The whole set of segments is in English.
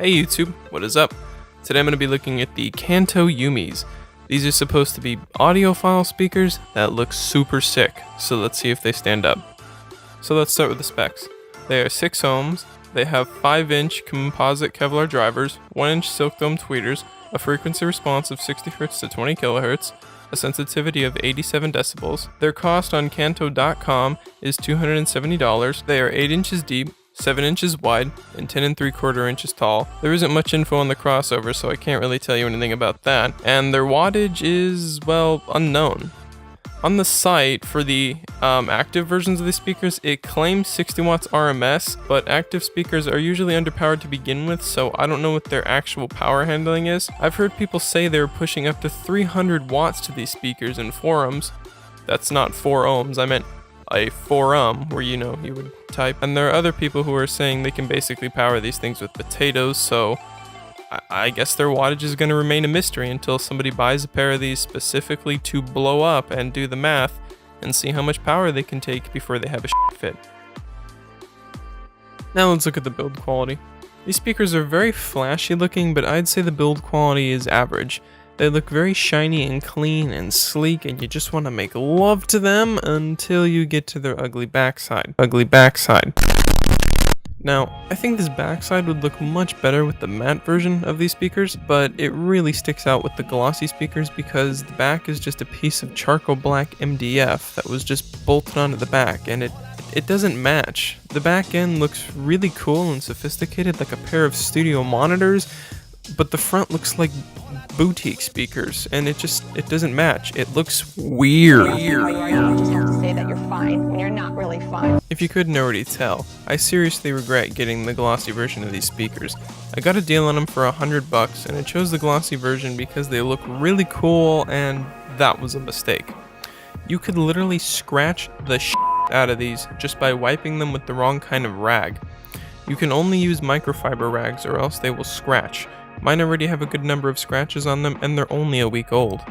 Hey YouTube, what is up? Today I'm going to be looking at the Kanto Yumis. These are supposed to be audiophile speakers that look super sick, so let's see if they stand up. So let's start with the specs. They are 6 ohms, they have 5-inch composite Kevlar drivers, 1-inch silk dome tweeters, a frequency response of 60 Hz to 20 kHz, a sensitivity of 87 decibels. Their cost on Kanto.com is $270. They are 8 inches deep, 7 inches wide, and 10 3/4 inches tall. There isn't much info on the crossover, so I can't really tell you anything about that. And their wattage is, well, unknown. On the site, for the active versions of the speakers, it claims 60 watts RMS, but active speakers are usually underpowered to begin with, so I don't know what their actual power handling is. I've heard people say they're pushing up to 300 watts to these speakers in forums. That's not 4 ohms, I meant a forum where you would type. And there are other people who are saying they can basically power these things with potatoes, so I guess their wattage is going to remain a mystery until somebody buys a pair of these specifically to blow up and do the math and see how much power they can take before they have a shit fit. Now let's look at the build quality. These speakers are very flashy looking, but I'd say the build quality is average. They look very shiny and clean and sleek, and you just want to make love to them until you get to their ugly backside. Now, I think this backside would look much better with the matte version of these speakers, but it really sticks out with the glossy speakers because the back is just a piece of charcoal black MDF that was just bolted onto the back, and it doesn't match. The back end looks really cool and sophisticated, like a pair of studio monitors, but the front looks like boutique speakers, and it doesn't match. It looks weird. You just have to say that you're fine when you're not really fine. If you couldn't already tell, I seriously regret getting the glossy version of these speakers. I got a deal on them for $100, and I chose the glossy version because they look really cool, and that was a mistake. You could literally scratch the shit out of these just by wiping them with the wrong kind of rag. You can only use microfiber rags or else they will scratch. Mine already have a good number of scratches on them, and they're only a week old.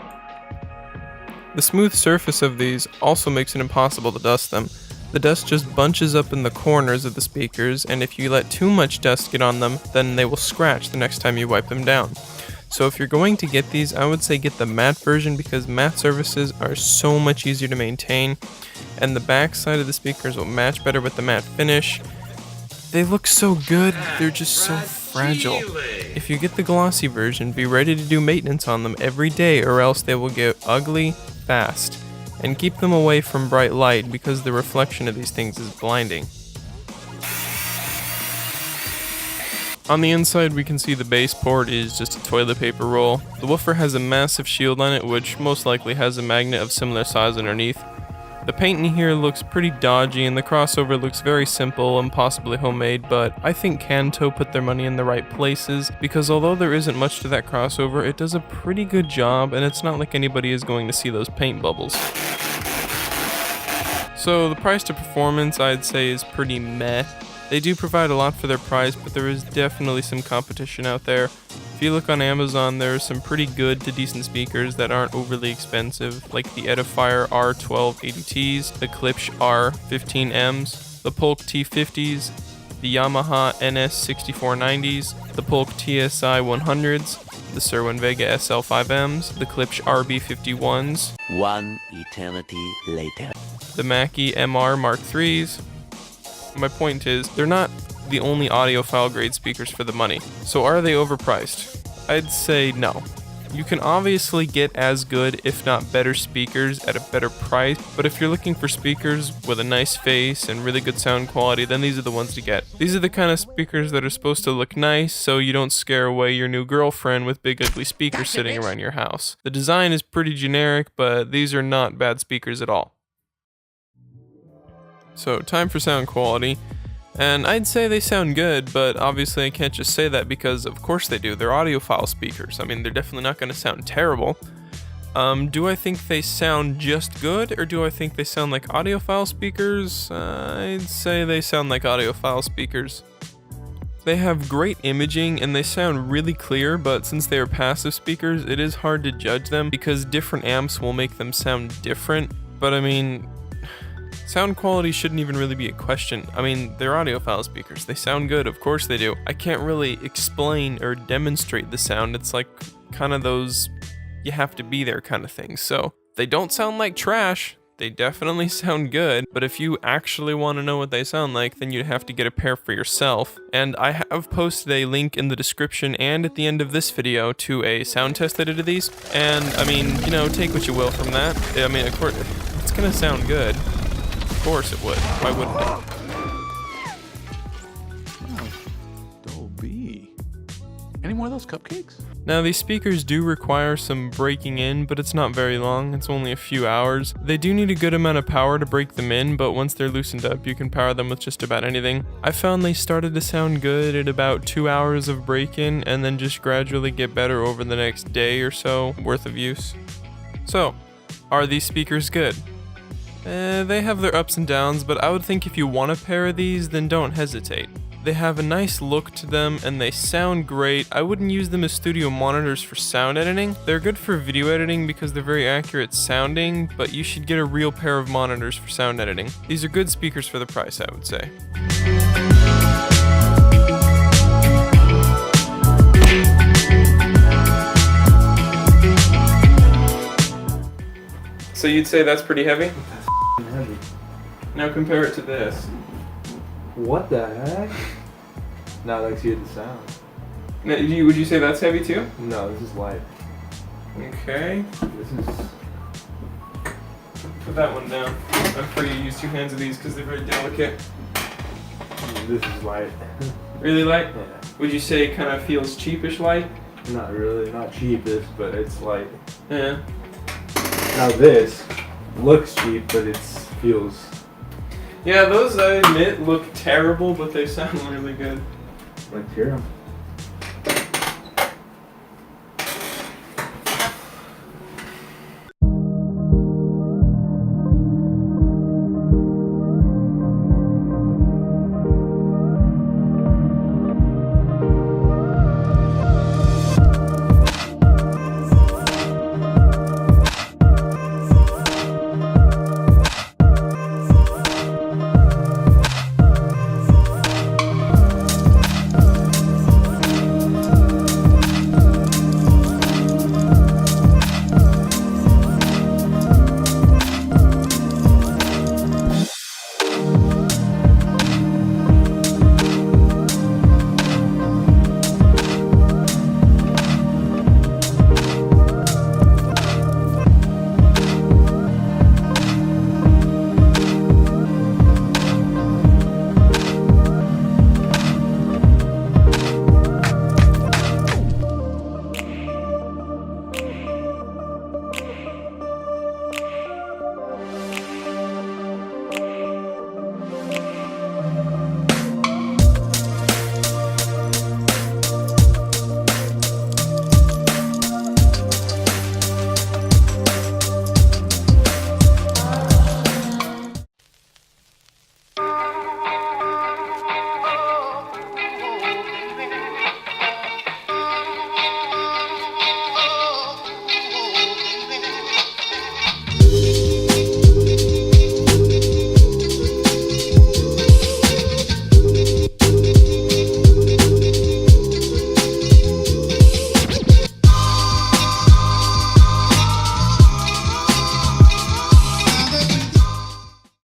The smooth surface of these also makes it impossible to dust them. The dust just bunches up in the corners of the speakers, and if you let too much dust get on them, then they will scratch the next time you wipe them down. So if you're going to get these, I would say get the matte version because matte surfaces are so much easier to maintain, and the back side of the speakers will match better with the matte finish. They look so good, they're just so fragile. If you get the glossy version, be ready to do maintenance on them every day or else they will get ugly fast. And keep them away from bright light because the reflection of these things is blinding. On the inside we can see the base port is just a toilet paper roll. The woofer has a massive shield on it which most likely has a magnet of similar size underneath. The paint in here looks pretty dodgy and the crossover looks very simple and possibly homemade, but I think Kanto put their money in the right places because although there isn't much to that crossover, it does a pretty good job and it's not like anybody is going to see those paint bubbles. So the price to performance I'd say is pretty meh. They do provide a lot for their price, but there is definitely some competition out there. If you look on Amazon, there are some pretty good to decent speakers that aren't overly expensive, like the Edifier R1280Ts, the Klipsch R15Ms, the Polk T50s, the Yamaha NS6490s, the Polk TSI 100s, the Serwin Vega SL5Ms, the Klipsch RB51s, One eternity later, the Mackie MR Mark IIIs. My point is, they're not the only audiophile grade speakers for the money. So are they overpriced? I'd say no. You can obviously get as good, if not better, speakers at a better price, but if you're looking for speakers with a nice face and really good sound quality, then these are the ones to get. These are the kind of speakers that are supposed to look nice so you don't scare away your new girlfriend with big ugly speakers sitting around your house. The design is pretty generic, but these are not bad speakers at all. So, time for sound quality. And I'd say they sound good, but obviously I can't just say that because of course they do. They're audiophile speakers. I mean, they're definitely not going to sound terrible. Do I think they sound just good, or do I think they sound like audiophile speakers? I'd say they sound like audiophile speakers. They have great imaging and they sound really clear, but since they are passive speakers, it is hard to judge them because different amps will make them sound different. But I mean, sound quality shouldn't even really be a question. I mean, they're audiophile speakers. They sound good, of course they do. I can't really explain or demonstrate the sound. It's like kind of those you have to be there kind of things. So they don't sound like trash. They definitely sound good, but if you actually want to know what they sound like, then you'd have to get a pair for yourself. And I have posted a link in the description and at the end of this video to a sound test I did of these. And I mean, you know, take what you will from that. I mean, of course, it's gonna sound good. Of course it would. Why wouldn't it? Dolby. Any more of those cupcakes? Now these speakers do require some breaking in, but it's not very long. It's only a few hours. They do need a good amount of power to break them in, but once they're loosened up, you can power them with just about anything. I found they started to sound good at about 2 hours of break-in, and then just gradually get better over the next day or so worth of use. So, are these speakers good? They have their ups and downs, but I would think if you want a pair of these, then don't hesitate. They have a nice look to them and they sound great. I wouldn't use them as studio monitors for sound editing. They're good for video editing because they're very accurate sounding, but you should get a real pair of monitors for sound editing. These are good speakers for the price, I would say. So you'd say that's pretty heavy? Heavy. Now compare it to this. What the heck? Now let's hear the sound. Now, would you say that's heavy too? No, this is light. Okay. This is... Put that one down. I'm free to use 2 hands of these because they're very delicate. This is light. Really light? Yeah. Would you say it kind of feels cheapish light? Not really, not cheapest, but it's light. Yeah. Now this looks cheap, but it feels... Yeah, those I admit look terrible, but they sound really good. Like, hear 'em.